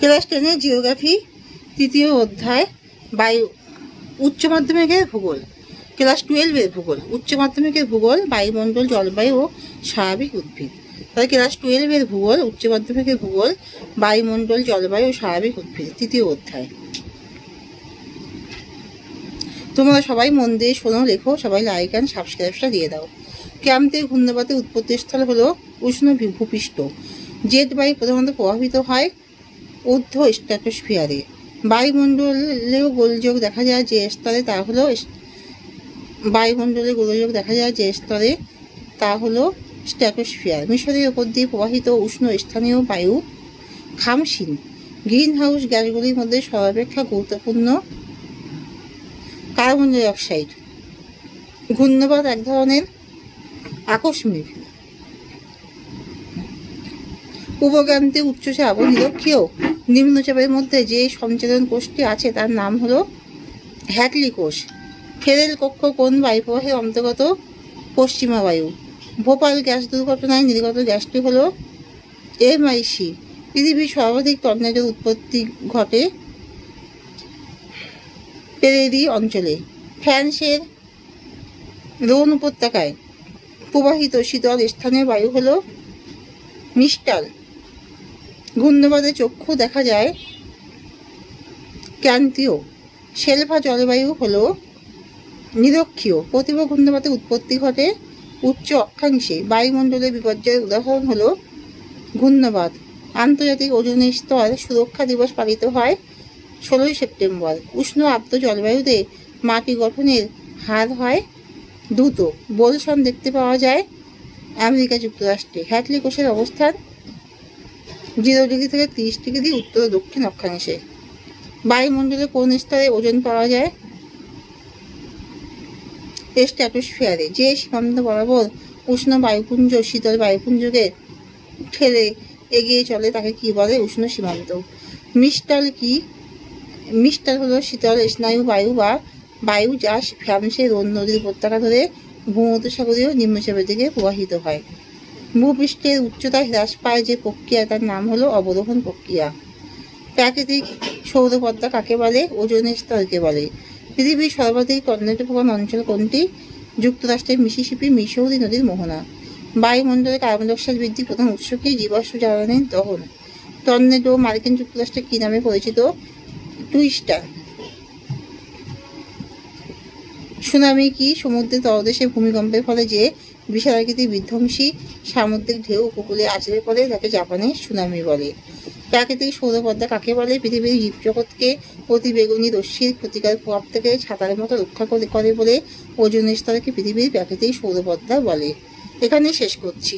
Class 10 geography তৃতীয় অধ্যায় বায়ু, উচ্চ মাধ্যমিকের ভূগোল। ক্লাস 12 ভূগোল, উচ্চ মাধ্যমিকের ভূগোল, বায়ুমণ্ডল, জলবায়ু ও স্বাভাবিক উদ্ভিদ। তাহলে ক্লাস 12 ভূগোল, উচ্চ মাধ্যমিকের ভূগোল, বায়ুমণ্ডল, জলবায়ু ও স্বাভাবিক উদ্ভিদ, তৃতীয় অধ্যায়। তোমরা সবাই মন দিয়ে শোনো, লেখো, সবাই লাইক অ্যান্ড সাবস্ক্রাইবটা দিয়ে দাও। ক্যাম্পের ঘূর্ণাবাতের উৎপত্তিস্থল হলো উষ্ণ ভূপৃষ্ঠ। জেট বায়ু প্রধানত প্রভাবিত হয় ঊর্ধ্ব স্ট্র্যাটোস্ফিয়ারে। বায়ুমণ্ডলেও গোলযোগ দেখা যায় যে স্তরে, তা হলো বায়ুমণ্ডলে গোলযোগ দেখা যায় যে স্তরে, তা হলো স্ট্র্যাটোস্ফিয়ার। মিশরের ওপর দিয়ে প্রবাহিত উষ্ণ স্থানীয় বায়ু খামসীন। গ্রিন হাউস গ্যাসগুলির মধ্যে সর্বাপেক্ষা গুরুত্বপূর্ণ কার্বন ডাই অক্সাইড। ঘূর্ণাবাত এক ধরনের আকস্মিক উপক্রান্তে উচ্চচাপ ও নিরক্ষীয় নিম্নচাপের মধ্যে যে সঞ্চালন কোষটি আছে তার নাম হলো হ্যাডলি কোষ। ফেরেল কক্ষ কোন বায়ুপ্রবাহের অন্তর্গত? পশ্চিমা বায়ু। ভোপাল গ্যাস দুর্ঘটনায় নির্গত গ্যাসটি হলো MIC। পৃথিবীর সর্বাধিক টর্নেডোর উৎপত্তি ঘটে পেরেরি অঞ্চলে। ফ্রান্সের রোন উপত্যকায় প্রবাহিত শীতল স্থানীয় বায়ু হলো মিস্টাল। ঘূর্ণাবাতে চক্ষু দেখা যায় ক্রান্তীয়। শেলফা জলবায়ু হলো নিরক্ষীয়। প্রতিভা ঘূর্ণাবাতে উৎপত্তি ঘটে উচ্চ অক্ষাংশে। বায়ুমণ্ডলের বিপর্যয়ের উদাহরণ হলো ঘূর্ণাবাত। আন্তর্জাতিক ওজোন স্তর সুরক্ষা দিবস পালিত হয় 16 সেপ্টেম্বর। উষ্ণ আর্দ্র জলবায়ুতে মাটি গঠনের হার হয় দ্রুত। বোলসন দেখতে পাওয়া যায় আমেরিকা যুক্তরাষ্ট্রে। হ্যাডলি কোষের অবস্থান 0 ডিগ্রি থেকে 30 ডিগ্রি উত্তর ও দক্ষিণ অক্ষাংশে। বায়ুমণ্ডলে কোন স্তরে ওজন পাওয়া যায়? স্ট্র্যাটোস্ফিয়ারে। যে সীমান্ত বরাবর উষ্ণ বায়ুপুঞ্জ শীতল বায়ুপুঞ্জকে ঠেলে এগিয়ে চলে তাকে কি বলে? উষ্ণ সীমান্ত। মিস্টাল কি? মিস্টাল হলো শীতল স্নায়ু বায়ু বা বায়ু যা ফ্রান্সের রোন নদীর উপত্যকা ধরে ভূমধ্যসাগরীয় নিম্নচাপের দিকে প্রবাহিত হয়। ভূপৃষ্ঠের উচ্চতা হ্রাস পায় যে প্রক্রিয়া তার নাম হলো অবরোহণ প্রক্রিয়া। প্রাকৃতিক সৌরপদ্মা কাকে বলে? ওজোন স্তরকে বলে। পৃথিবীর সর্বাধিক টর্নেডো প্রবণ অঞ্চল কোনটি? যুক্তরাষ্ট্রের মিসিসিপি মিসৌরি নদীর মোহনা। বায়ুমণ্ডলে কার্বন ডাই অক্সাইড বৃদ্ধির প্রধান উৎস কি? জীবাশ্ম জ্বালানির দহন। টর্নেডো মার্কিন যুক্তরাষ্ট্রে কি নামে পরিচিত? টুইস্টার। সুনামি কি? সমুদ্রের তলদেশে ভূমিকম্পের ফলে যে বিশালাকৃতির বিধ্বংসী সামুদ্রিক ঢেউ উপকূলে আছড়ে পড়ে তাকে জাপানে সুনামি বলে। প্রাকৃতিক সৌরপদ্মা কাকে বলে? পৃথিবীর জীবজগৎকে অতিবেগুনি রশ্মির ক্ষতিকর প্রভাব থেকে ছাতার মতো রক্ষা করে বলে ওজোন স্তরকে পৃথিবীর প্রাকৃতিক সৌরপদ্মা বলে। এখানে শেষ করছি।